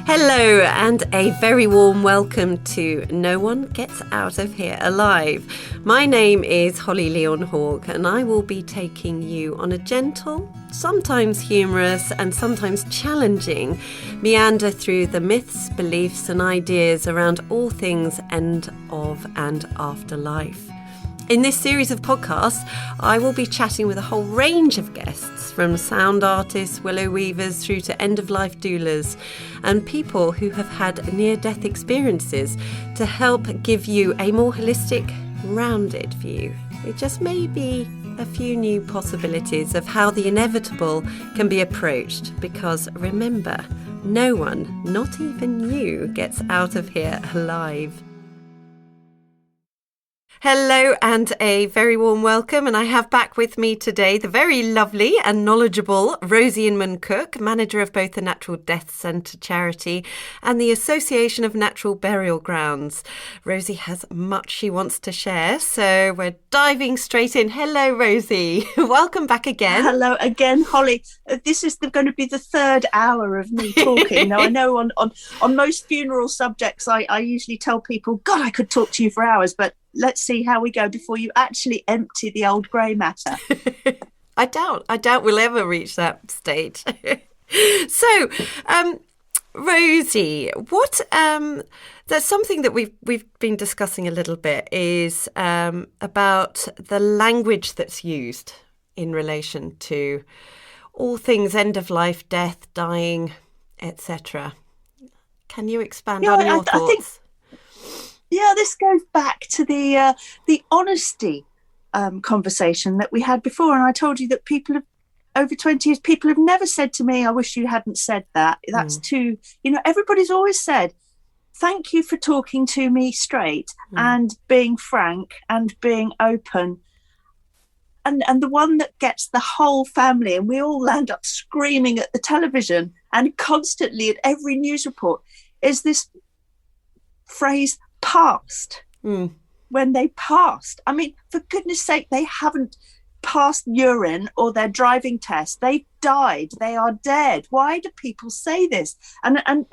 Hello and a very warm welcome to No One Gets Out of Here Alive. My name is Holly Leon Hawke and I will be taking you on a gentle, sometimes humorous and sometimes challenging meander through the myths, beliefs and ideas around all things end of and after life. In this series of podcasts, I will be chatting with a whole range of guests, from sound artists, willow weavers, through to end-of-life doulas, and people who have had near-death experiences to help give you a more holistic, rounded view. It just may be a few new possibilities of how the inevitable can be approached, because remember, no one, not even you, gets out of here alive. Hello and a very warm welcome, and I have back with me today the very lovely and knowledgeable Rosie Inman Cook, manager of both the Natural Death Centre charity and the Association of Natural Burial Grounds. Rosie has much she wants to share, so we're diving straight in. Hello Rosie, welcome back again. Hello again, Holly. This is going to be the third hour of me talking. Now I know on most funeral subjects I usually tell people, God, I could talk to you for hours, but let's see how we go before you actually empty the old grey matter. I doubt we'll ever reach that stage. So, Rosie, what there's something that we've been discussing a little bit is about the language that's used in relation to all things end of life, death, dying, etc. Can you expand on your thoughts? This goes back to the honesty conversation that we had before. And I told you that people have, over 20 years, people have never said to me, I wish you hadn't said that. That's too, everybody's always said, thank you for talking to me straight and being frank and being open. And the one that gets the whole family, and we all land up screaming at the television and constantly at every news report, is this phrase, passed. When they passed, I mean, for goodness sake, they haven't passed urine or their driving test. They've died. They are dead. Why do people say this? And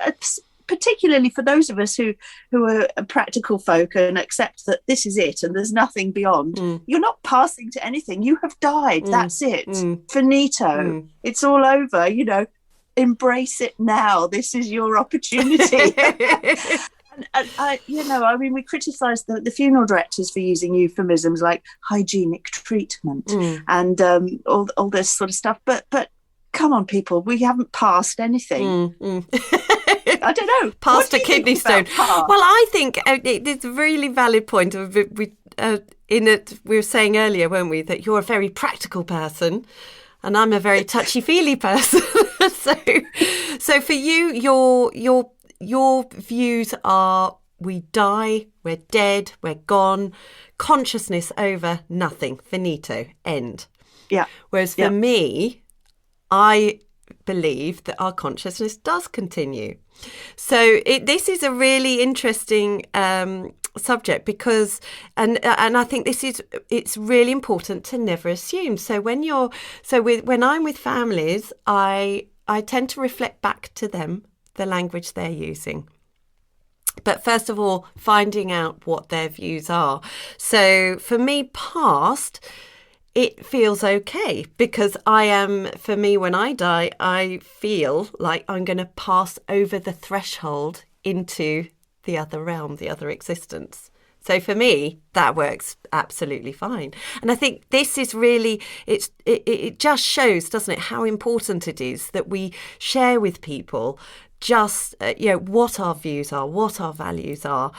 particularly for those of us who are practical folk and accept that this is it and there's nothing beyond, you're not passing to anything. You have died. That's it. Finito. It's all over. Embrace it now. This is your opportunity. And we criticise the funeral directors for using euphemisms like hygienic treatment and all this sort of stuff. But come on, people, we haven't passed anything. I don't know. Passed a kidney stone. Well, I think it's a really valid point. We were saying earlier, weren't we, that you're a very practical person and I'm a very touchy-feely person. So for you, your views are we die, we're dead, we're gone, consciousness over, nothing, finito, end. Yeah. Whereas for me, I believe that our consciousness does continue. So this is a really interesting subject because, and I think it's really important to never assume. So when I'm with families, I tend to reflect back to them the language they're using. But first of all, finding out what their views are. So for me, past, it feels okay because for me, when I die, I feel like I'm going to pass over the threshold into the other realm, the other existence. So for me, that works absolutely fine. And I think this is really, it just shows, doesn't it, how important it is that we share with people just, what our views are, what our values are.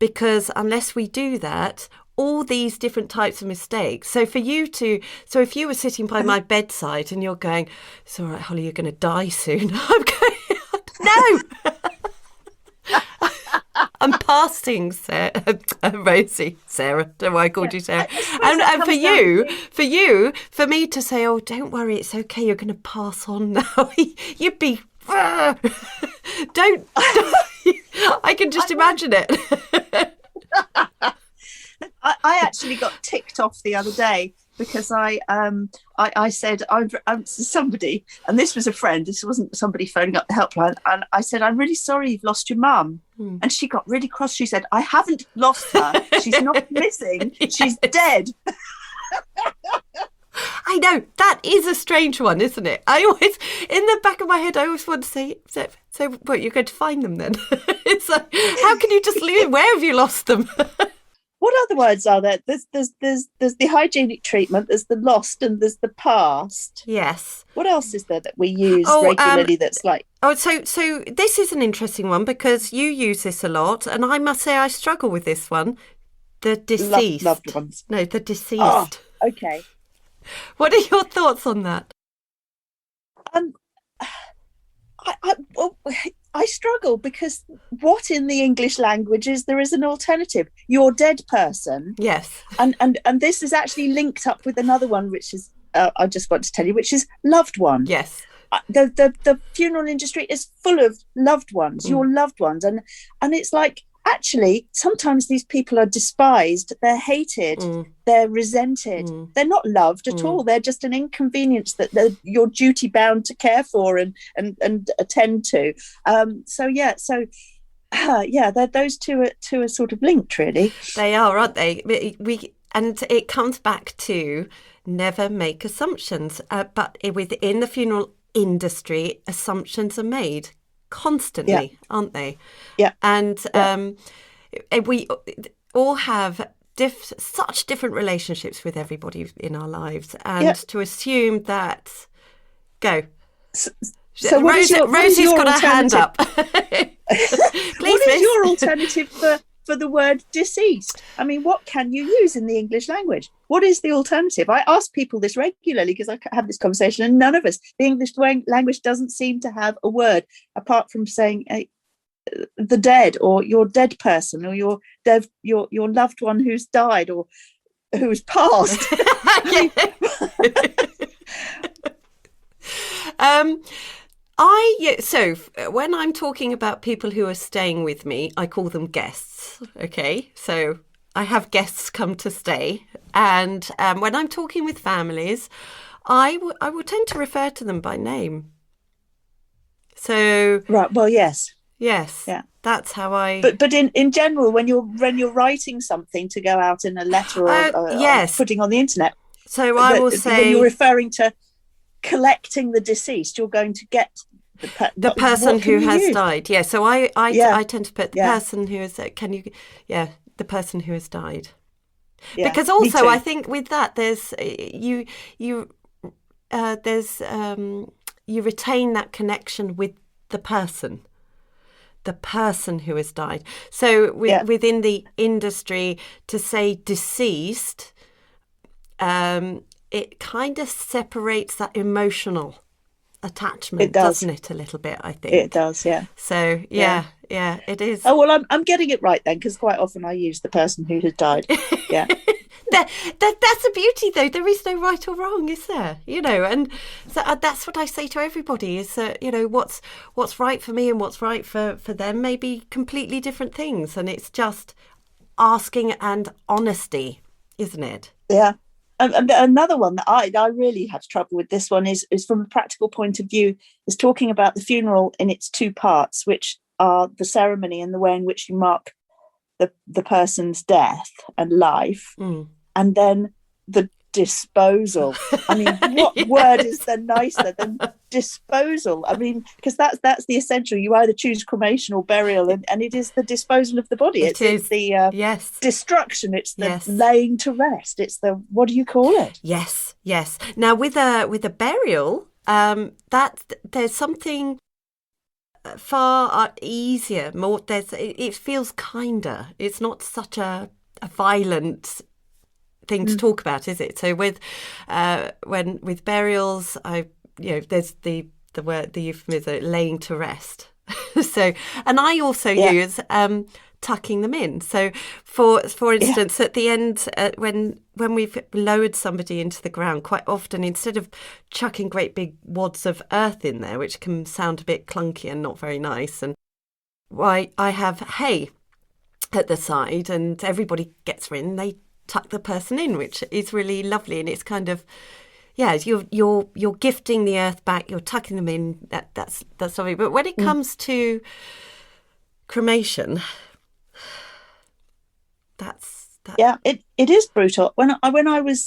Because unless we do that, all these different types of mistakes. So if you were sitting by my bedside and you're going, it's all right, Holly, you're going to die soon. I'm going, no. I'm passing Rosie, Sarah. Don't know why I called you Sarah. And for me to say, oh, don't worry, it's okay, you're going to pass on now. You'd be, don't. I can just imagine it. I actually got ticked off the other day because I said I'm somebody, and this was a friend. This wasn't somebody phoning up the helpline, and I said, I'm really sorry you've lost your mum. And she got really cross. She said, I haven't lost her. She's not missing. She's dead. I know, that is a strange one, isn't it? I always, in the back of my head, I always want to say, so what, you're going to find them then? It's like, how can you just leave? Where have you lost them? What other words are there? There's the hygienic treatment, there's the lost, and there's the past. Yes. What else is there that we use regularly that's like... So this is an interesting one because you use this a lot, and I must say I struggle with this one. The deceased. Loved ones. No, the deceased. Oh, okay. What are your thoughts on that? I struggle because what in the English language is there is an alternative? Your dead person. Yes. And this is actually linked up with another one, which is I just want to tell you, which is loved one. Yes. The funeral industry is full of loved ones, your loved ones, and it's like, actually, sometimes these people are despised, they're hated, they're resented, they're not loved at all. They're just an inconvenience that you're duty bound to care for and attend to. Those two are sort of linked, really. They are, aren't they? And it comes back to never make assumptions. But within the funeral industry, assumptions are made constantly, aren't they? Yeah. And we all have such different relationships with everybody in our lives, and to assume that So Rosie's got her hand up. Please, what is your alternative for the word deceased? I mean, what can you use in the English language? What is the alternative? I ask people this regularly because I have this conversation, and none of us, the English language doesn't seem to have a word apart from saying the dead, or your dead person, or your loved one who's died or who's passed. So when I'm talking about people who are staying with me, I call them guests. Okay, so I have guests come to stay, and when I'm talking with families, I will tend to refer to them by name. So right, well, yes, yeah, that's how I. But in general, when you're writing something to go out in a letter or yes, putting on the internet, so I will say when you're referring to collecting the deceased, you're going to get the person who has died. Yeah, so I tend to put the person who is the person who has died. Yeah, because also I think with that there's you retain that connection with the person who has died. So within the industry, to say deceased, it kind of separates that emotional attachment, doesn't it, a little bit, I think. It does, yeah. So, yeah, it is. Oh, well, I'm getting it right then, because quite often I use the person who has died. Yeah. That's the beauty, though. There is no right or wrong, is there? And so that's what I say to everybody is that, what's right for me and what's right for them may be completely different things. And it's just asking and honesty, isn't it? Yeah. And another one that I really have trouble with, this one is from a practical point of view, is talking about the funeral in its two parts, which are the ceremony and the way in which you mark the person's death and life, and then the disposal. I mean, what word is then nicer than disposal? I mean, because that's the essential. You either choose cremation or burial, and it is the disposal of the body. It's the destruction. It's the laying to rest. It's the, what do you call it? Yes. Now with a burial, that there's something far easier. More, it feels kinder. It's not such a violent thing to talk about, is it? So with burials, there's the word, the euphemism, laying to rest. So, and I also use tucking them in. So for instance, at the end, when we've lowered somebody into the ground, quite often, instead of chucking great big wads of earth in there, which can sound a bit clunky and not very nice, and I have hay at the side, and everybody gets in, they tuck the person in, which is really lovely. And it's kind of, you're gifting the earth back, you're tucking them in. That's lovely. But when it comes to cremation, it is brutal. When I was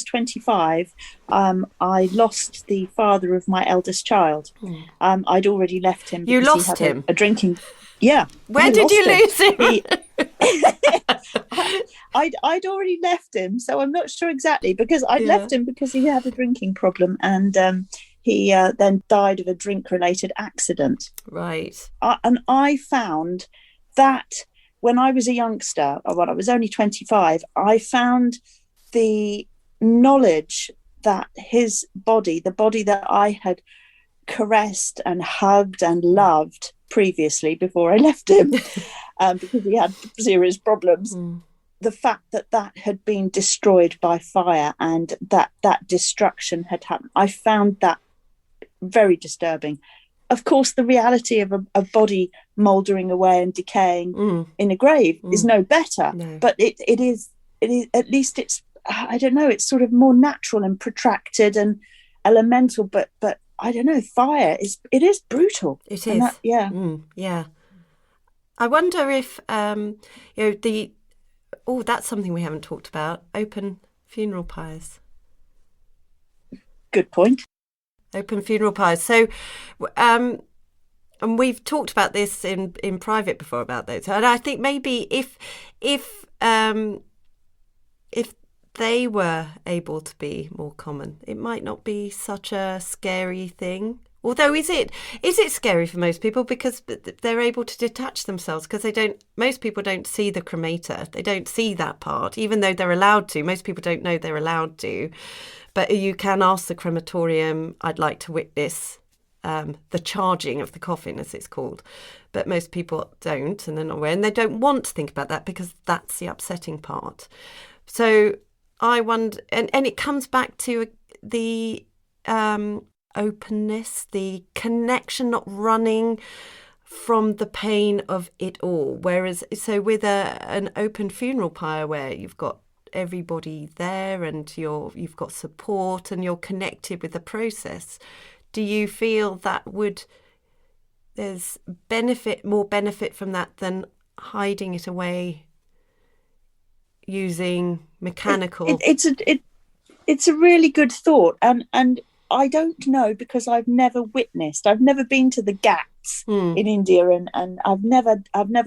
25, I lost the father of my eldest child. I'd already left him. You lost him? A drinking. Yeah. Where did you lose him? I'd already left him, so I'm not sure exactly, because I'd left him because he had a drinking problem, and he then died of a drink-related accident. Right. And I found that when I was a youngster, when I was only 25, I found the knowledge that his body, the body that I had caressed and hugged and loved previously before I left him, because he had serious problems, the fact that had been destroyed by fire and that destruction had happened, I found that very disturbing. Of course, the reality of a body mouldering away and decaying in a grave is no better. No. But it is at least it's, I don't know, it's sort of more natural and protracted and elemental. But I don't know, fire it is brutal. It is. Yeah. I wonder if that's something we haven't talked about. Open funeral pyres. Good point. Open funeral pyres. So, and we've talked about this in private before about those. And I think maybe if they were able to be more common, it might not be such a scary thing. Although, is it scary for most people because they're able to detach themselves, because most people don't see the cremator. They don't see that part, even though they're allowed to. Most people don't know they're allowed to. But you can ask the crematorium, I'd like to witness the charging of the coffin, as it's called. But most people don't, and they're not aware, and they don't want to think about that because that's the upsetting part. So I wonder, and it comes back to the openness, the connection, not running from the pain of it all. Whereas, so with an open funeral pyre where you've got everybody there and you've got support and you're connected with the process, do you feel that there's more benefit from that than hiding it away using mechanical? It's a really good thought, and I don't know, because I've never been to the Ghats in India, and I've never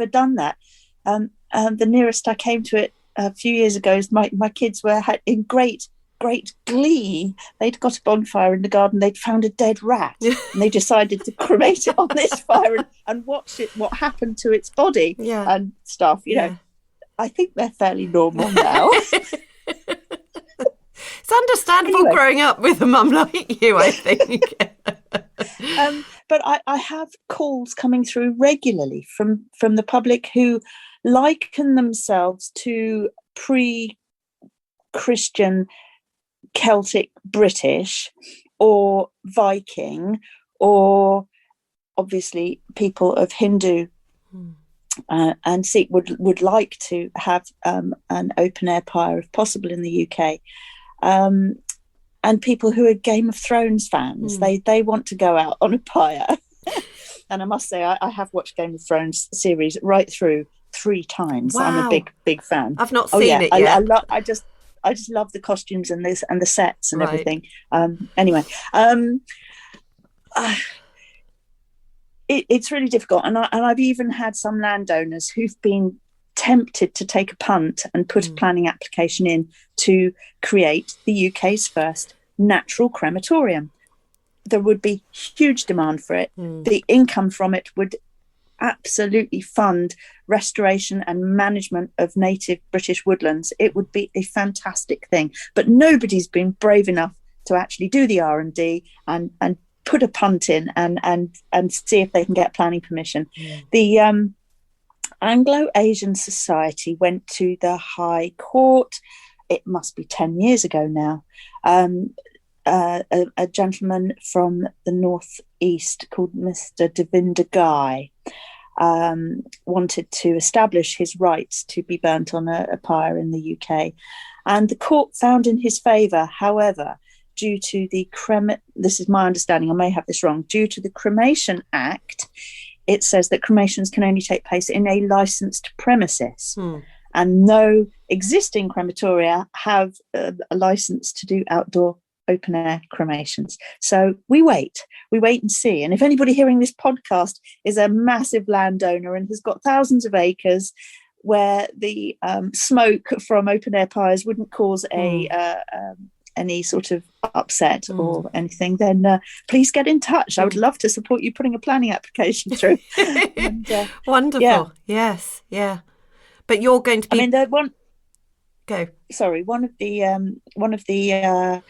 done that. The nearest I came to it a few years ago is my kids were in great glee. They'd got a bonfire in the garden. They'd found a dead rat, and they decided to cremate it on this fire and watch what happened to its body and stuff. You know, I think they're fairly normal now. It's understandable growing up with a mum like you, I think. But I have calls coming through regularly from the public who liken themselves to pre-Christian Celtic British or Viking, or obviously people of Hindu and Sikh would like to have an open air pyre if possible in the UK. And people who are Game of Thrones fans, they want to go out on a pyre. And I must say, I have watched Game of Thrones series right through 3 times. Wow. I'm a big fan. I've not seen it yet. I just love the costumes and the sets and everything. Anyway, it's really difficult, and I've even had some landowners who've been tempted to take a punt and put a planning application in to create the UK's first natural crematorium. There would be huge demand for it. The income from it would absolutely fund restoration and management of native British woodlands. It would be a fantastic thing, but nobody's been brave enough to actually do the R&D and put a punt in and see if they can get planning permission. The Anglo-Asian Society went to the High Court. It must be 10 years ago now. A gentleman from the northeast called Mr. Devinder Guy wanted to establish his rights to be burnt on a pyre in the UK. And the court found in his favour, however, due to the this is my understanding, I may have this wrong, due to the Cremation Act, it says that cremations can only take place in a licensed premises. And no existing crematoria have a license to do outdoor open air cremations. So we wait and see. And if anybody hearing this podcast is a massive landowner and has got thousands of acres where the smoke from open air pyres wouldn't cause any sort of upset or anything, then please get in touch. I would love to support you putting a planning application through. And, wonderful. Yeah. Yes. Yeah. But you're going to be. I mean, Go. Sorry. One of the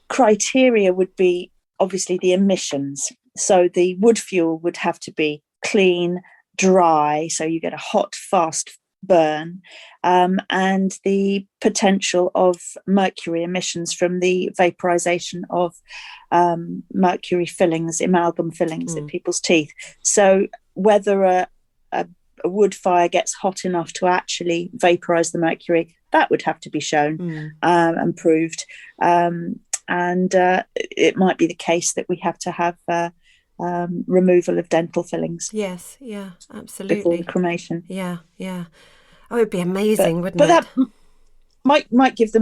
criteria would be obviously the emissions. So the wood fuel would have to be clean, dry, so you get a hot, fast burn, and the potential of mercury emissions from the vaporization of mercury fillings, amalgam fillings in people's teeth. So whether a wood fire gets hot enough to actually vaporize the mercury, that would have to be shown and proved. And it might be the case that we have to have removal of dental fillings. Yes, yeah, absolutely. Before the cremation. Yeah, yeah. Oh, it'd be amazing, wouldn't it? But that might give the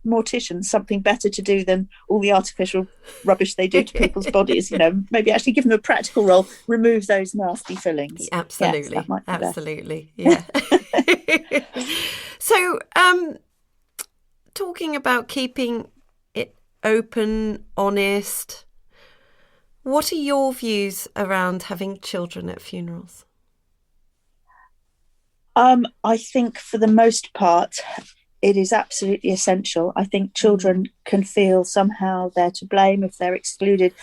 morticians something better to do than all the artificial rubbish they do to people's bodies. You know, maybe actually give them a practical role, remove those nasty fillings. Absolutely, yes, absolutely, yeah. So, talking about keeping it open, honest, what are your views around having children at funerals? I think for the most part, it is absolutely essential. I think children can feel somehow they're to blame if they're excluded.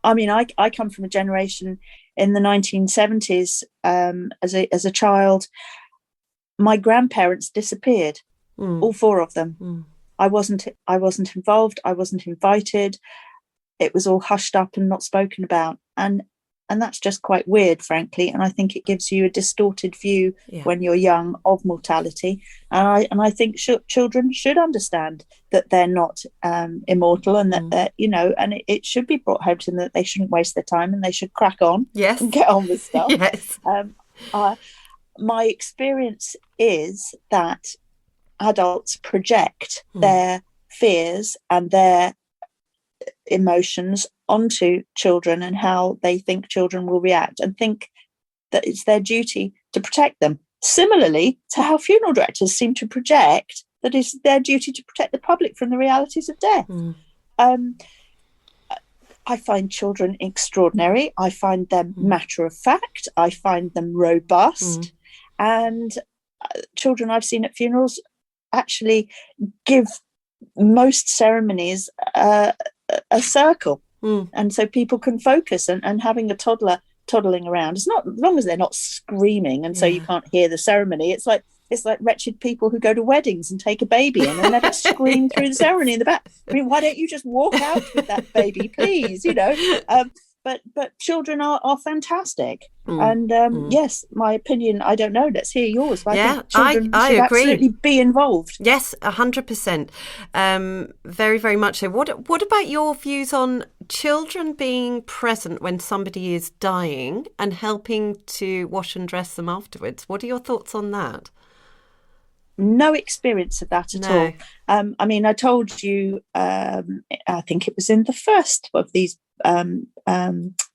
I mean, I come from a generation in the 1970s. As a child, my grandparents disappeared, all four of them. I wasn't involved. I wasn't invited. It was all hushed up and not spoken about. And that's just quite weird, frankly. And I think it gives you a distorted view when you're young of mortality. And I think children should understand that they're not immortal, and that and it should be brought home to them that they shouldn't waste their time and they should crack on and get on with stuff. Yes. My experience is that adults project their fears and their emotions onto children and how they think children will react, and think that it's their duty to protect them. Similarly to how funeral directors seem to project that it's their duty to protect the public from the realities of death. I find children extraordinary. I find them matter of fact. I find them robust. And children I've seen at funerals actually give most ceremonies a circle, and so people can focus, and having a toddler toddling around, it's not, as long as they're not screaming and so you can't hear the ceremony. It's like wretched people who go to weddings and take a baby in and let it scream through the ceremony in the back. I mean, why don't you just walk out with that baby, please? But children are fantastic. And yes, my opinion, I don't know, let's hear yours. But I think children should agree. Absolutely be involved. Yes, 100%. Very, very much so. What about your views on children being present when somebody is dying and helping to wash and dress them afterwards? What are your thoughts on that? No experience of that at all. I mean, I told you, I think it was in the first of these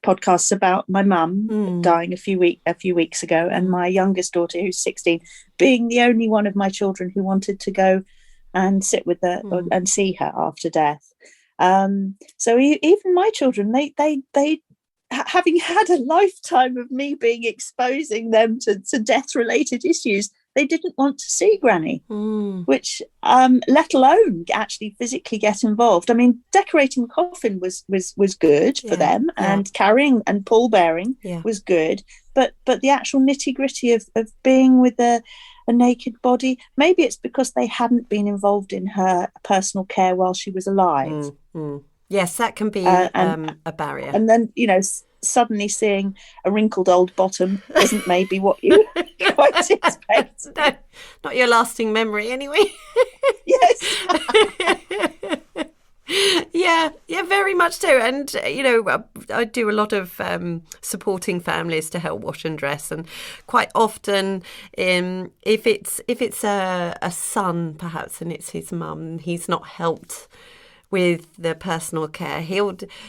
podcasts about my mum dying a few weeks ago, and my youngest daughter, who's 16, being the only one of my children who wanted to go and sit with her and see her after death. So even my children, they having had a lifetime of me exposing them to death-related issues, they didn't want to see Granny, which, let alone actually physically get involved. I mean, decorating the coffin was good for them, and carrying and pallbearing was good, but the actual nitty-gritty of being with a naked body, maybe it's because they hadn't been involved in her personal care while she was alive. Yes, that can be a barrier. And then, suddenly seeing a wrinkled old bottom isn't maybe what you quite expect. No, not your lasting memory anyway. Yes. Yeah, very much so. And I do a lot of supporting families to help wash and dress, and quite often, if it's a son perhaps, and it's his mum, he's not helped with the personal care,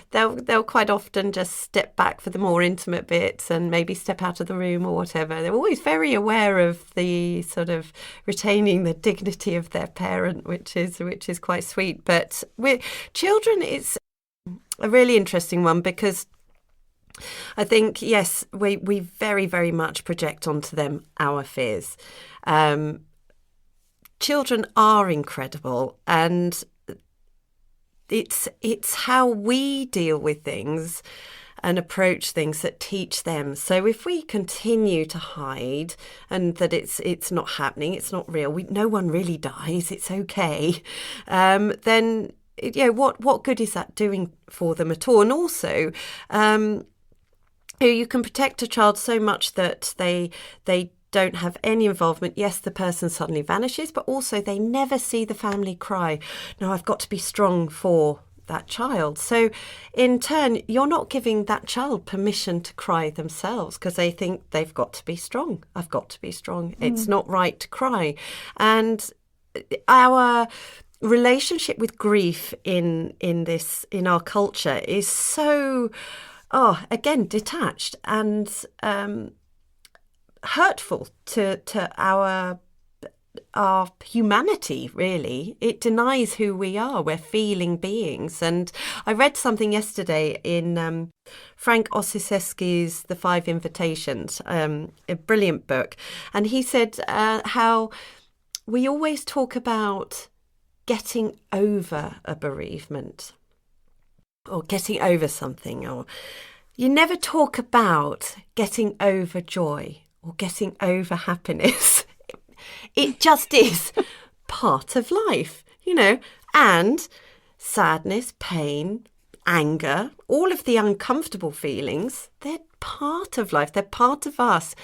they'll quite often just step back for the more intimate bits and maybe step out of the room or whatever. They're always very aware of the sort of retaining the dignity of their parent, which is quite sweet. But with children, it's a really interesting one, because I think, yes, we very, very much project onto them our fears. Children are incredible, and it's how we deal with things and approach things that teach them. So if we continue to hide and that it's not happening, it's not real, no one really dies, it's okay, then what good is that doing for them at all? And also, you can protect a child so much that they don't have any involvement. Yes, the person suddenly vanishes, but also they never see the family cry. No, I've got to be strong for that child. So in turn, you're not giving that child permission to cry themselves, because they think they've got to be strong. I've got to be strong. It's not right to cry. And our relationship with grief in our culture is so, again, detached and hurtful to our humanity, really. It denies who we are. We're feeling beings. And I read something yesterday in Frank Ossieseski's The Five Invitations, a brilliant book. And he said how we always talk about getting over a bereavement or getting over something, or you never talk about getting over joy or getting over happiness. It just is part of life, and sadness, pain, anger, all of the uncomfortable feelings, they're part of life. They're part of us.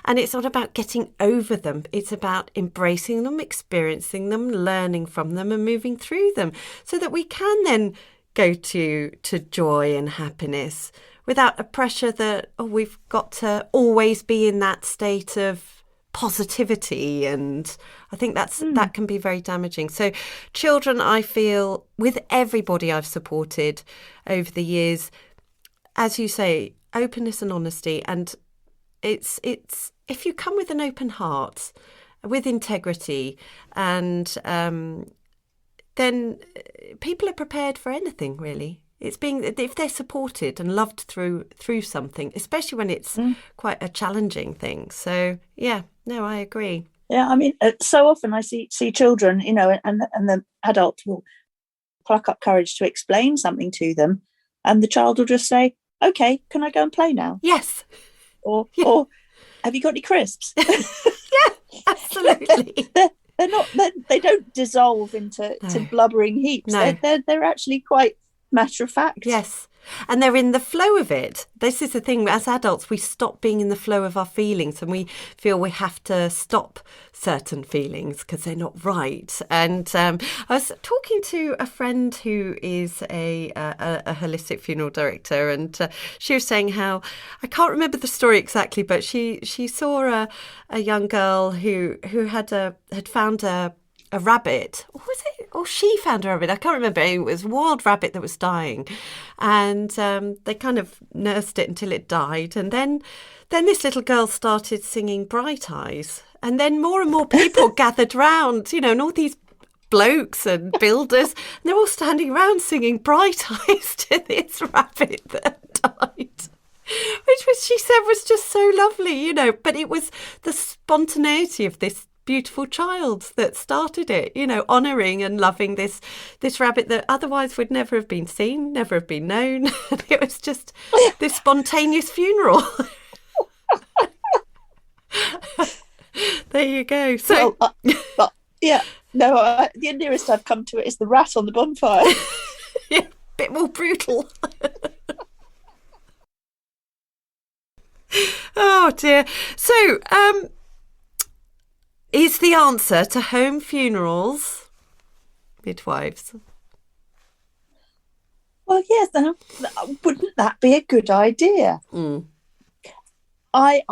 And it's not about getting over them. It's about embracing them, experiencing them, learning from them and moving through them, so that we can then go to joy and happiness without a pressure that, we've got to always be in that state of positivity. And I think that can be very damaging. So children, I feel, with everybody I've supported over the years, as you say, openness and honesty. And it's if you come with an open heart, with integrity, and then people are prepared for anything, really. It's if they're supported and loved through something, especially when it's quite a challenging thing. So yeah, no, I agree. Yeah, I mean, so often I see children, and the adult will pluck up courage to explain something to them, and the child will just say, "Okay, can I go and play now?" Yes. Or have you got any crisps? Yeah, absolutely. They're not. They don't dissolve into blubbering heaps. No. They're actually quite matter of fact. Yes. And they're in the flow of it. This is the thing, as adults, we stop being in the flow of our feelings, and we feel we have to stop certain feelings because they're not right. And I was talking to a friend who is a holistic funeral director, and she was saying how, I can't remember the story exactly, but she saw a young girl who had found a rabbit, or was it? Or she found a rabbit. I can't remember. It was a wild rabbit that was dying, and they kind of nursed it until it died. And then this little girl started singing Bright Eyes, and then more and more people gathered round, and all these blokes and builders, and they're all standing around singing Bright Eyes to this rabbit that died. Which she said was just so lovely, But it was the spontaneity of this beautiful child that started it, honouring and loving this rabbit that otherwise would never have been seen, never have been known. It was just this spontaneous funeral. There you go. So, the nearest I've come to it is the rat on the bonfire. Yeah, a bit more brutal. Oh dear. So, is the answer to home funerals midwives? Well, yes, wouldn't that be a good idea? I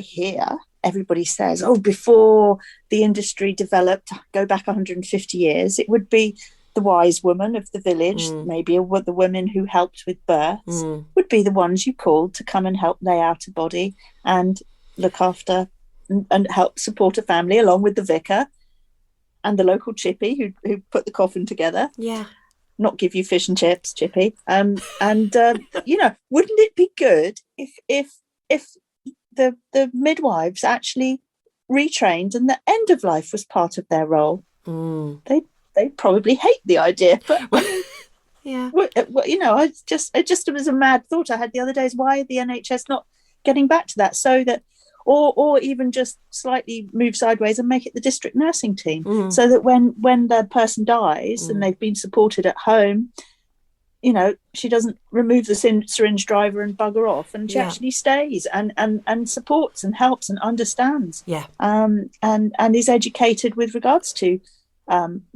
hear everybody says, oh, before the industry developed, go back 150 years, it would be the wise woman of the village, maybe the women who helped with births, would be the ones you called to come and help lay out a body and look after and help support a family, along with the vicar and the local chippy who put the coffin together. Yeah. Not give you fish and chips, chippy. And wouldn't it be good if the midwives actually retrained and the end of life was part of their role? They probably hate the idea, but yeah. It just was a mad thought I had the other day. Is why the NHS not getting back to that, so that or even just slightly move sideways and make it the district nursing team, so that when the person dies and they've been supported at home, she doesn't remove the syringe driver and bugger off, and she actually stays and supports and helps and understands, and is educated with regards to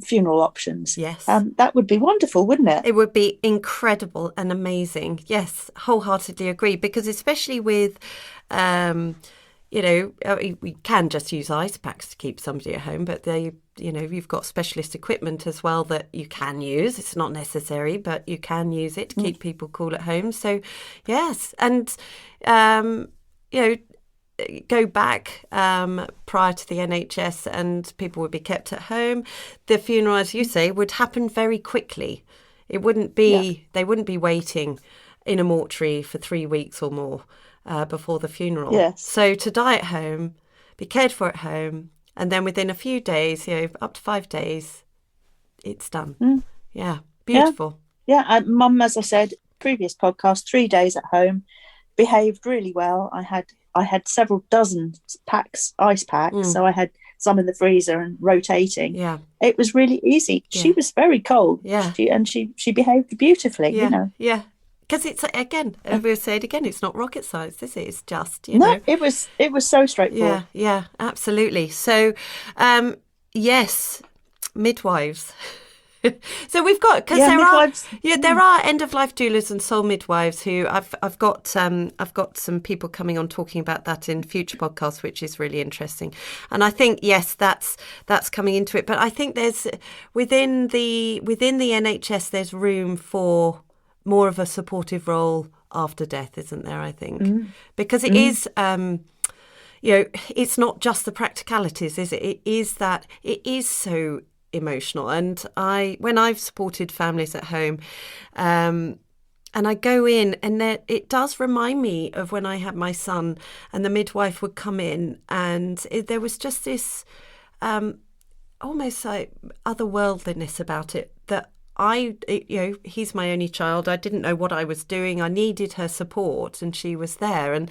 funeral options. Yes. That would be wonderful, wouldn't it? It would be incredible and amazing. Yes, wholeheartedly agree, because especially with we can just use ice packs to keep somebody at home, but you've got specialist equipment as well that you can use. It's not necessary, but you can use it to keep people cool at home. So, yes. And, go back prior to the NHS and people would be kept at home. The funeral, as you say, would happen very quickly. It wouldn't be, they wouldn't be waiting in a mortuary for 3 weeks or more before the funeral. Yes. So to die at home, be cared for at home, and then within a few days, up to 5 days, it's done. Yeah, beautiful. Yeah, Mum, as I said, previous podcast, 3 days at home, behaved really well. I had several dozen ice packs, so I had some in the freezer and rotating. Yeah, it was really easy. Yeah. She was very cold. Yeah, she behaved beautifully. Yeah, yeah. Because it's, again, we'll say it again, it's not rocket science, is it? It's just, No, it was so straightforward. Yeah, absolutely. So, yes, midwives. So we've got, because there are end of life doulas and soul midwives who I've got some people coming on talking about that in future podcasts, which is really interesting. And I think yes, that's coming into it. But I think there's within the NHS there's room for more of a supportive role after death, isn't there? I think because it is. It's not just the practicalities, is it? It is so emotional. And when I've supported families at home, and I go in, and it does remind me of when I had my son, and the midwife would come in, and there was just this almost like otherworldliness about it, that he's my only child. I didn't know what I was doing. I needed her support, and she was there. And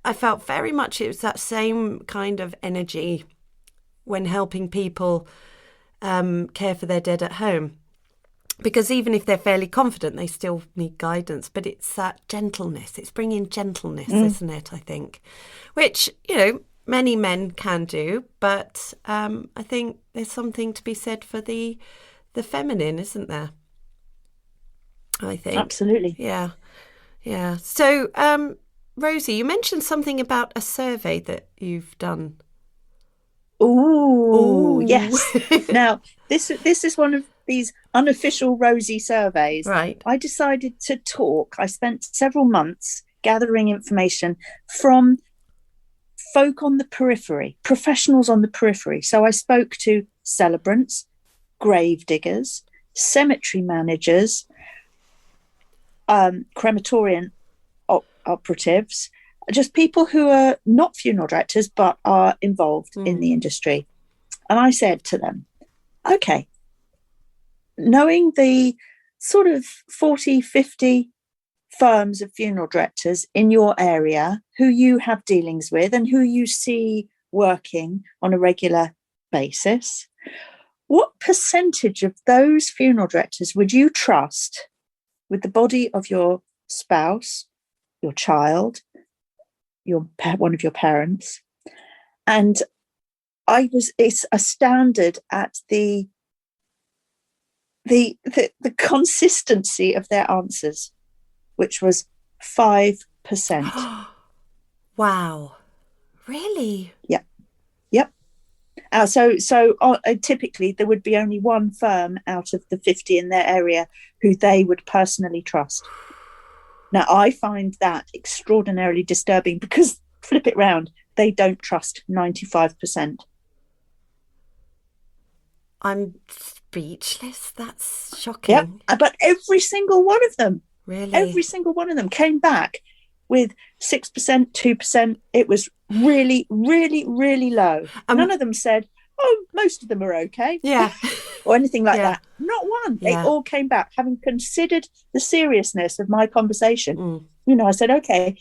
I felt very much it was that same kind of energy when helping people care for their dead at home. Because even if they're fairly confident, they still need guidance. But it's that gentleness. It's bringing gentleness, isn't it, I think? Which, many men can do. But I think there's something to be said for the feminine, isn't there? I think. Absolutely. Yeah. So, Rosie, you mentioned something about a survey that you've done. Ooh, yes. Now, this is one of these unofficial Rosie surveys. Right. I decided to talk. I spent several months gathering information from folk on the periphery, professionals on the periphery. So I spoke to celebrants, grave diggers, cemetery managers, crematorium operatives, just people who are not funeral directors but are involved in the industry. And I said to them, okay, knowing the sort of 40, 50 firms of funeral directors in your area who you have dealings with and who you see working on a regular basis, what percentage of those funeral directors would you trust with the body of your spouse, your child, one of your parents, and it's astounded at the consistency of their answers, which was 5%. Wow. Really? Yep. Typically there would be only one firm out of the 50 in their area who they would personally trust. Now, I find that extraordinarily disturbing because, flip it round, they don't trust 95%. I'm speechless. That's shocking. Yeah, but every single one of them, really, came back with 6%, 2%. It was really, really, really low. None of them said, "Oh, most of them are okay." Yeah. Or anything like that. Not one. Yeah. They all came back, having considered the seriousness of my conversation. I said, okay,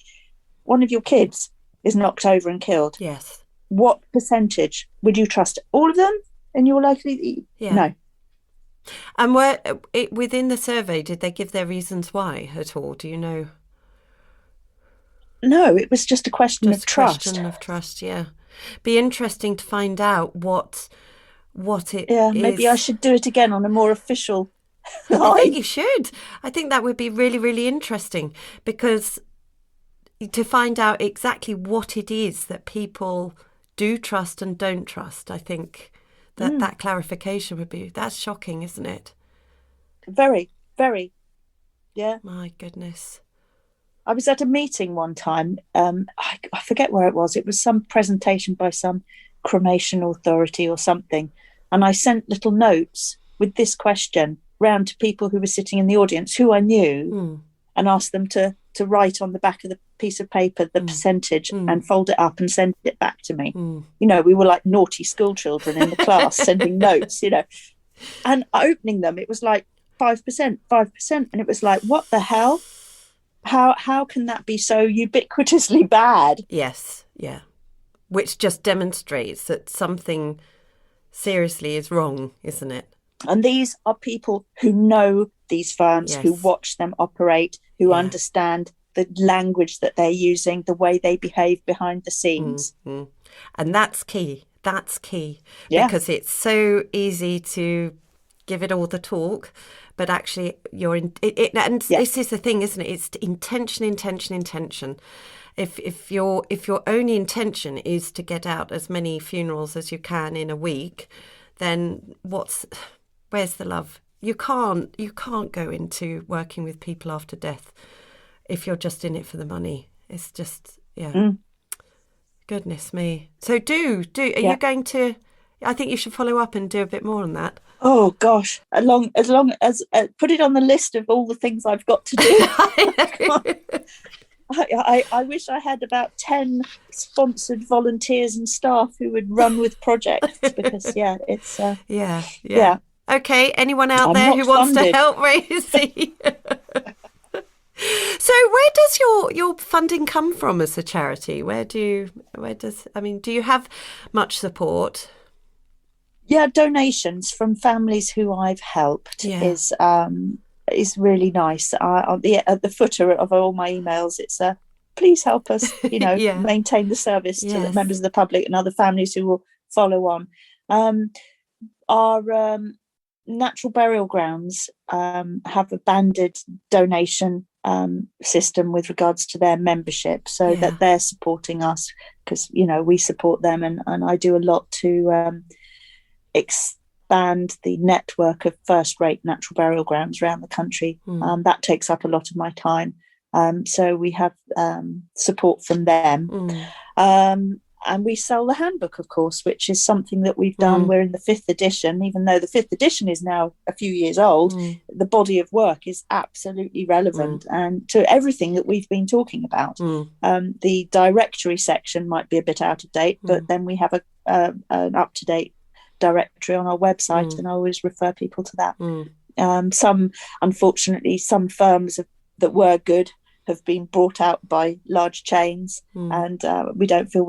one of your kids is knocked over and killed. Yes. What percentage would you trust? All of them? And you're likely, no. And within the survey, did they give their reasons why at all? Do you know? No, it was just a question of trust. Question of trust, yeah. Be interesting to find out what it is. Maybe I should do it again on a more official line. I think you should. I think that would be really, really interesting, because to find out exactly what it is that people do trust and don't trust, I think that clarification that's shocking, isn't it? Very, very. Yeah. My goodness. I was at a meeting one time. I forget where it was. It was some presentation by some cremation authority or something. And I sent little notes with this question round to people who were sitting in the audience who I knew, and asked them to write on the back of the piece of paper the percentage and fold it up and send it back to me. We were like naughty school children in the class sending notes, and opening them, it was like 5%. And it was like, what the hell? How can that be so ubiquitously bad? Yes, yeah. Which just demonstrates that something seriously is wrong, isn't it? And these are people who know these firms, who watch them operate, who understand the language that they're using, the way they behave behind the scenes. And that's key. Because it's so easy to give it all the talk, but actually this is the thing, isn't it? It's intention. If your only intention is to get out as many funerals as you can in a week, then where's the love? You can't go into working with people after death if you're just in it for the money. It's just goodness me. So are you going to? I think you should follow up and do a bit more on that. Oh gosh, as long as put it on the list of all the things I've got to do. I wish I had about 10 sponsored volunteers and staff who would run with projects, because it's yeah. Okay, anyone out there who wants to help Rosie? So where does your funding come from as a charity? Do you have much support? Yeah, donations from families who I've helped is really nice. At the footer of all my emails, it's please help us, maintain the service to the members of the public and other families who will follow on. Our natural burial grounds have a banded donation system with regards to their membership, so that they're supporting us, because we support them, and I do a lot to expand the network of first-rate natural burial grounds around the country. That takes up a lot of my time, so we have support from them. And we sell the handbook, of course, which is something that we've done. We're in the 5th edition. Even though the 5th edition is now a few years old, the body of work is absolutely relevant and to everything that we've been talking about. The directory section might be a bit out of date, but then we have an up-to-date directory on our website, and I always refer people to that. Unfortunately, some firms that were good have been bought out by large chains, and we don't feel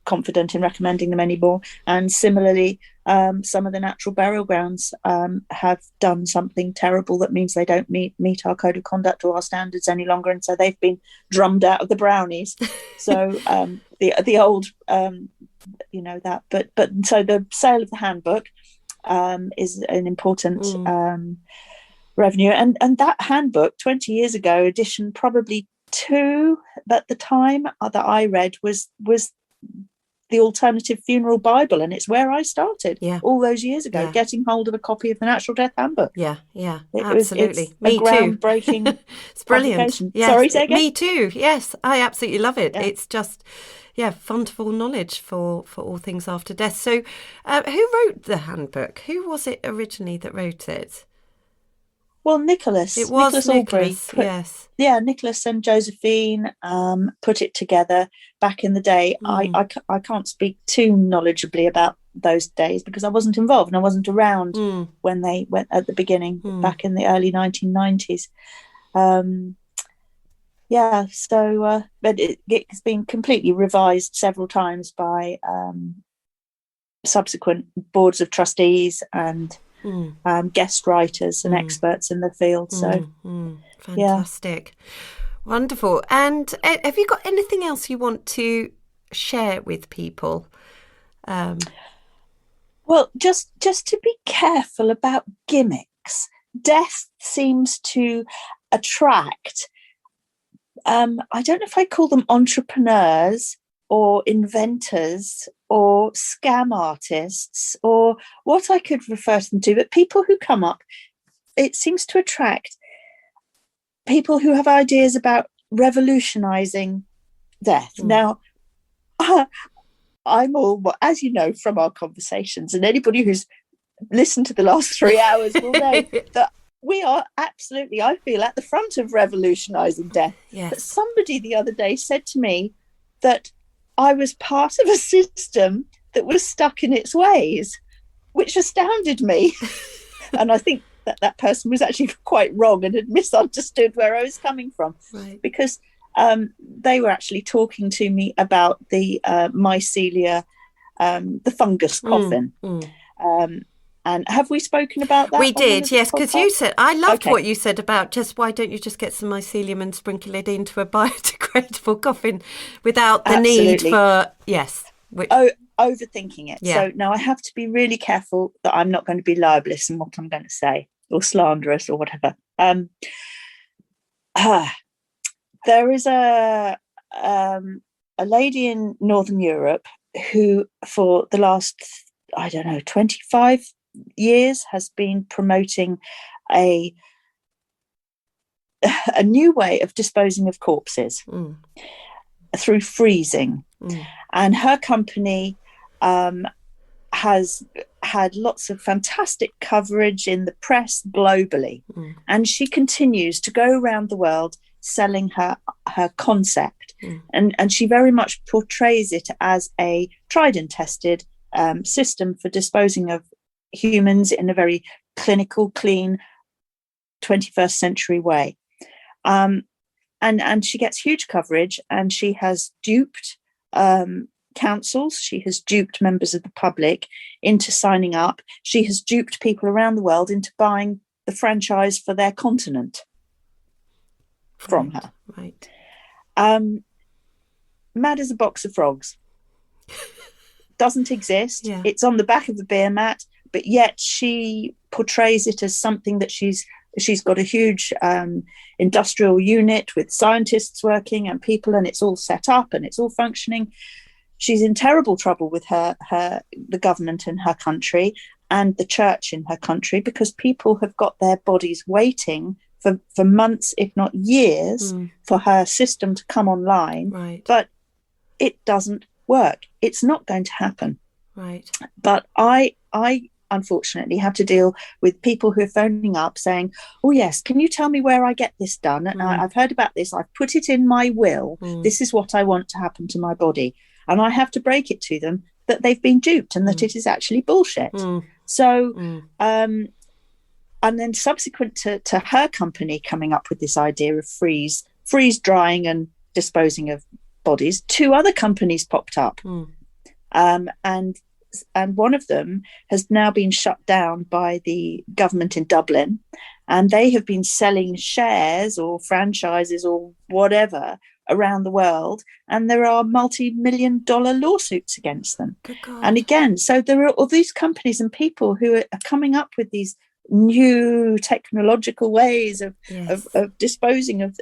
confident in recommending them anymore. And similarly, some of the natural burial grounds have done something terrible that means they don't meet our code of conduct or our standards any longer, and so they've been drummed out of the brownies. So the old, that. But so the sale of the handbook is an important revenue, and that handbook 20 years ago, edition probably 2 at the time that I read was the Alternative Funeral Bible, and it's where I started all those years ago, getting hold of a copy of the Natural Death Handbook. Absolutely. It's Me a groundbreaking it's brilliant. Yes. Sorry, say again? Me too. Yes, I absolutely love it. It's just wonderful knowledge for all things after death. So who wrote the handbook? Who was it originally that wrote it? Well, Nicholas. It was Nicholas, yes. Yeah, Nicholas and Josephine put it together back in the day. I can't speak too knowledgeably about those days because I wasn't involved and I wasn't around when they went at the beginning, back in the early 1990s. But it's been completely revised several times by subsequent boards of trustees and guest writers and experts in the field. So fantastic. Wonderful. And have you got anything else you want to share with people? Well, just to be careful about gimmicks. Death seems to attract, I don't know if I call them entrepreneurs or inventors or scam artists or what I could refer them to, but people who come up, it seems to attract people who have ideas about revolutionizing death. Now, I'm all, as you know from our conversations, and anybody who's listened to the last 3 hours will know that we are absolutely, I feel, at the front of revolutionizing death. Yes. But somebody the other day said to me that I was part of a system that was stuck in its ways, which astounded me. And I think that person was actually quite wrong and had misunderstood where I was coming from. Right. Because they were actually talking to me about the mycelia, the fungus coffin. And have we spoken about that? We did, yes, because you said, I loved what you said about just why don't you just get some mycelium and sprinkle it into a biodegradable coffin without the need for, overthinking it. So now I have to be really careful that I'm not going to be libelous in what I'm going to say or slanderous or whatever. There is a lady in Northern Europe who for the last, 25 years has been promoting a new way of disposing of corpses through freezing. And her company has had lots of fantastic coverage in the press globally. And she continues to go around the world selling her concept. And she very much portrays it as a tried and tested system for disposing of humans in a very clinical, clean 21st century way. And she gets huge coverage, and she has duped councils, she has duped members of the public into signing up, she has duped people around the world into buying the franchise for their continent from her. Right. Mad as a box of frogs. Doesn't exist. Yeah. It's on the back of the beer mat, but yet she portrays it as something that she's got a huge industrial unit with scientists working and people, and it's all set up and it's all functioning. She's in terrible trouble with the government in her country and the church in her country, because people have got their bodies waiting for months, if not years, for her system to come online. Right. But it doesn't work. It's not going to happen. Right. But I unfortunately have to deal with people who are phoning up saying, oh yes, can you tell me where I get this done? I've heard about this, I've put it in my will, this is what I want to happen to my body. And I have to break it to them that they've been duped and that it is actually bullshit. So and then subsequent to her company coming up with this idea of freeze freeze drying and disposing of bodies, 2 other companies popped up. And one of them has now been shut down by the government in Dublin, and they have been selling shares or franchises or whatever around the world, and there are multi-million-dollar lawsuits against them. And again, so there are all these companies and people who are coming up with these new technological ways of disposing of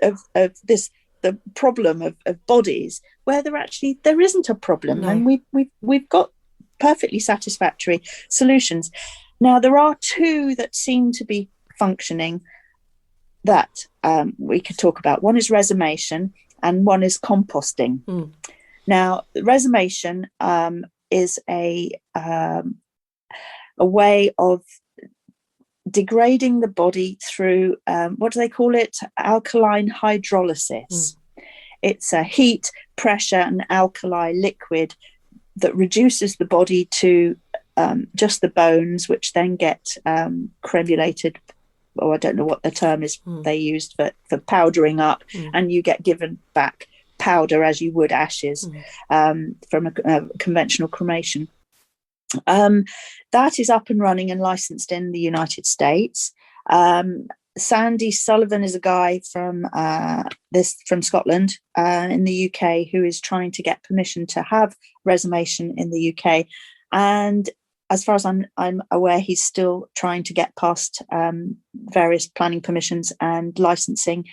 this, the problem of bodies, where there isn't a problem. And we've got perfectly satisfactory solutions. Now, there are 2 that seem to be functioning that we could talk about. One is resumation and one is composting. Now, resumation is a way of degrading the body through what do they call it? Alkaline hydrolysis. It's a heat, pressure, and alkali liquid that reduces the body to just the bones, which then get cremulated. I don't know what the term is they used for powdering up, and you get given back powder as you would ashes from a conventional cremation. That is up and running and licensed in the United States. Sandy Sullivan is a guy from Scotland in the UK who is trying to get permission to have resumation in the UK, and as far as I'm aware, he's still trying to get past various planning permissions and licensing.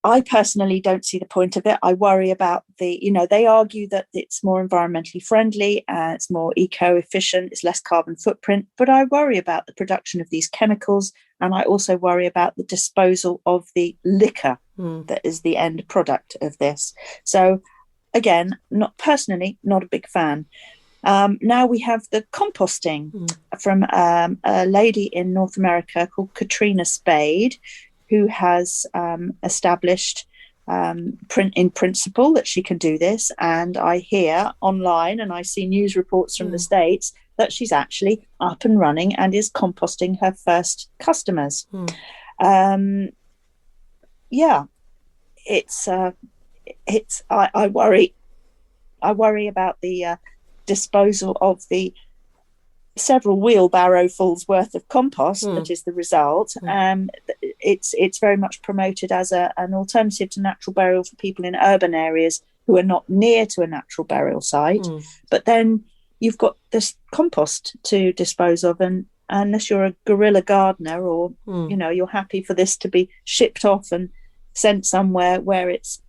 I personally don't see the point of it. I worry about they argue that it's more environmentally friendly, it's more eco-efficient, it's less carbon footprint, but I worry about the production of these chemicals, and I also worry about the disposal of the liquor that is the end product of this. So again, not a big fan. Now we have the composting from a lady in North America called Katrina Spade, who has established in principle that she can do this. And I hear online, and I see news reports from the States, that she's actually up and running and is composting her first customers. I worry about the disposal of the several wheelbarrowfuls worth of compost that is the result. It's very much promoted as an alternative to natural burial for people in urban areas who are not near to a natural burial site. But then you've got this compost to dispose of, and unless you're a guerrilla gardener or you're happy for this to be shipped off and sent somewhere where it's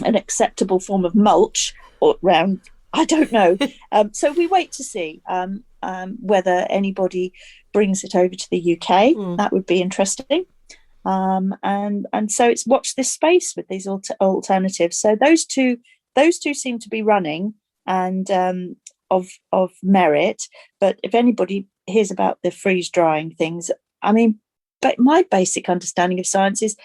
an acceptable form of mulch or round, I don't know. So we wait to see whether anybody brings it over to the UK. That would be interesting. And so it's watch this space with these alternatives. So those two seem to be running and of merit. But if anybody hears about the freeze drying things, I mean, but my basic understanding of science is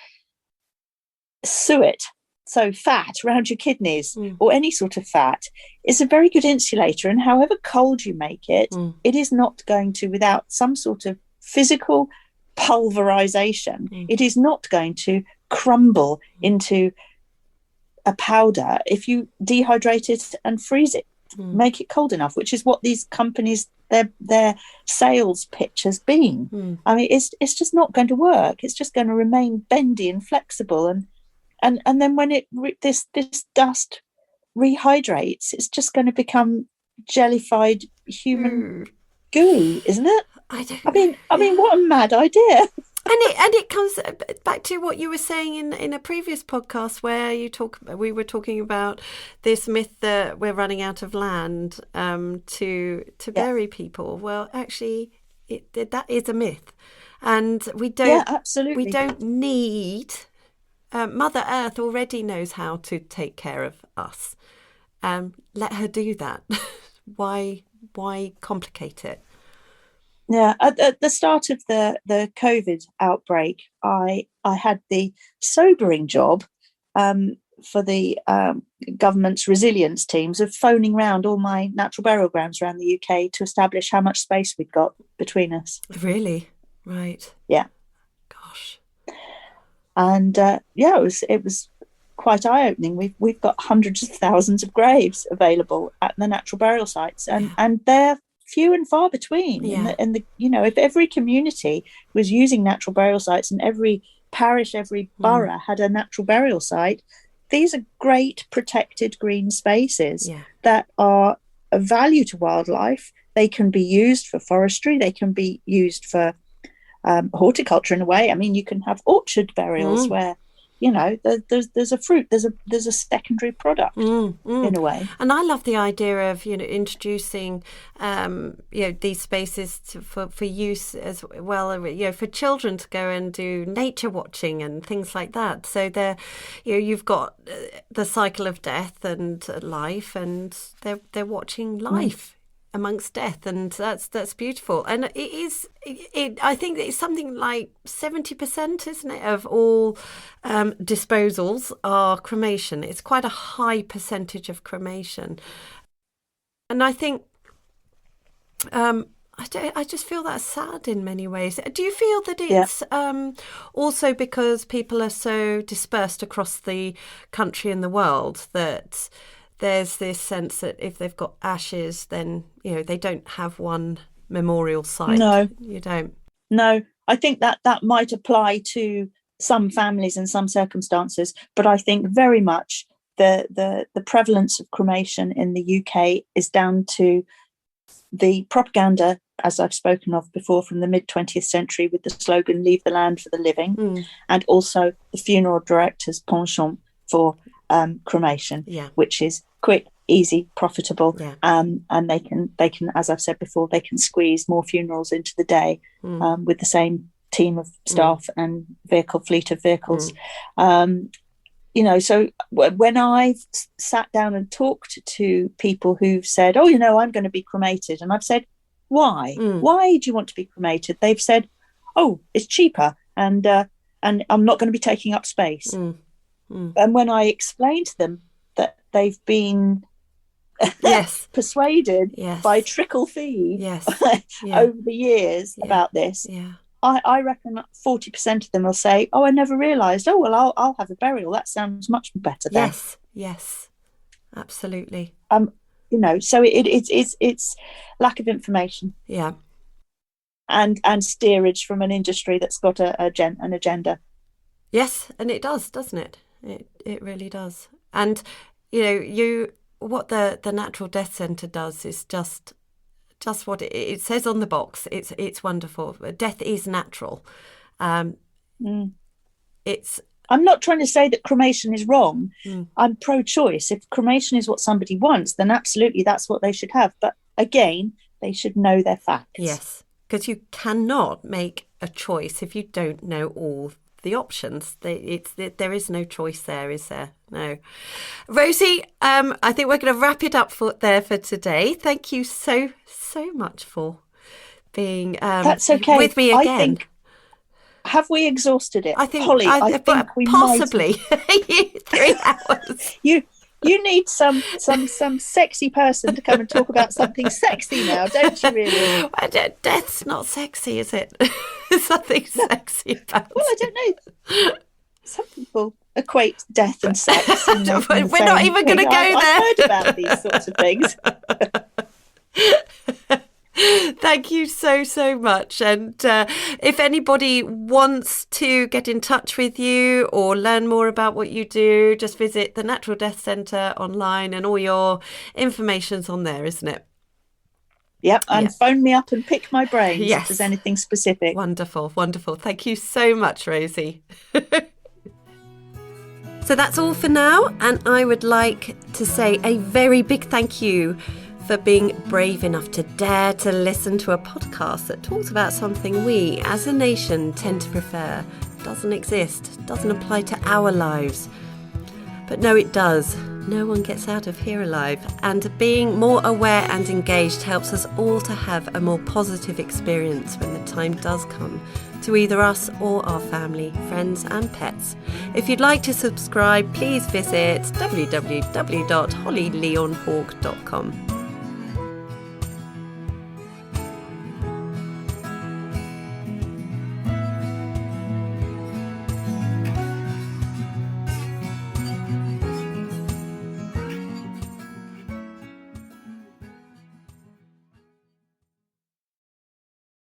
suet. So fat around your kidneys or any sort of fat is a very good insulator. And however cold you make it, it is not going to, without some sort of physical pulverization, it is not going to crumble into a powder if you dehydrate it and freeze it, make it cold enough, which is what these companies, their sales pitch has been. I mean, it's just not going to work. It's just going to remain bendy and flexible, and then when this dust rehydrates, it's just going to become jellified human goo, isn't it? I mean, what a mad idea! And it comes back to what you were saying in a previous podcast where we were talking about this myth that we're running out of land to bury people. Well, actually, that is a myth, and we don't. Yeah, absolutely. We don't need. Mother Earth already knows how to take care of us. Let her do that. Why complicate it? Yeah, at the start of the COVID outbreak, I had the sobering job for the government's resilience teams of phoning round all my natural burial grounds around the UK to establish how much space we'd got between us. Really? Right. Yeah. Gosh. And it was quite eye-opening. We've got hundreds of thousands of graves available at the natural burial sites, and they're few and far between. Yeah. And the if every community was using natural burial sites, and every parish, every borough had a natural burial site, these are great protected green spaces that are of value to wildlife. They can be used for forestry. They can be used for horticulture in a way. I mean, you can have orchard burials where there's a fruit, there's a secondary product in a way. And I love the idea of introducing these spaces for use as well, for children to go and do nature watching and things like that. So there, you've got the cycle of death and life, and they're watching life amongst death, and that's beautiful. And I think it's something like 70%, isn't it, of all disposals are cremation. It's quite a high percentage of cremation, and I think I just feel that's sad in many ways. Do you feel that it's also because people are so dispersed across the country and the world that there's this sense that if they've got ashes, then they don't have one memorial site? No, you don't. No, I think that might apply to some families in some circumstances, but I think very much the prevalence of cremation in the UK is down to the propaganda, as I've spoken of before, from the mid-20th century with the slogan "Leave the land for the living," and also the funeral director's penchant for cremation, which is quick, easy, profitable, and they can, as I've said before, they can squeeze more funerals into the day with the same team of staff and fleet of vehicles. So when I've sat down and talked to people who've said, I'm going to be cremated, and I've said, why? Why do you want to be cremated? They've said, it's cheaper, and I'm not going to be taking up space. And when I explained to them that they've been persuaded by trickle feed over the years about this, I reckon 40% of them will say, I never realised. I'll have a burial. That sounds much better then. Yes, absolutely. So it's lack of information. And steerage from an industry that's got an agenda. Yes, and it does, doesn't it? It really does. And what the Natural Death Centre does is just what it says on the box. It's wonderful. Death is natural. It's. I'm not trying to say that cremation is wrong. I'm pro-choice. If cremation is what somebody wants, then absolutely that's what they should have. But again, they should know their facts. Yes, because you cannot make a choice if you don't know all the options. There is no choice there, is there? No. Rosie, I think we're going to wrap it up there for today. Thank you so much for being That's okay. with me again. Have we exhausted it? I think, Holly, I think we possibly 3 hours. You need some sexy person to come and talk about something sexy now, don't you really? Death's not sexy, is it? Something sexy about it. Well, I don't know. Some people equate death and sex. We're not even going to go there. I've heard about these sorts of things. Thank you so much. And if anybody wants to get in touch with you or learn more about what you do, just visit the Natural Death Centre online, and all your information's on there, isn't it? Yep, and phone me up and pick my brains if there's anything specific. Wonderful. Thank you so much, Rosie. So that's all for now, and I would like to say a very big thank you for being brave enough to dare to listen to a podcast that talks about something we, as a nation, tend to prefer. Doesn't exist, doesn't apply to our lives. But no, it does. No one gets out of here alive. And being more aware and engaged helps us all to have a more positive experience when the time does come to either us or our family, friends and pets. If you'd like to subscribe, please visit www.hollyleonhawk.com.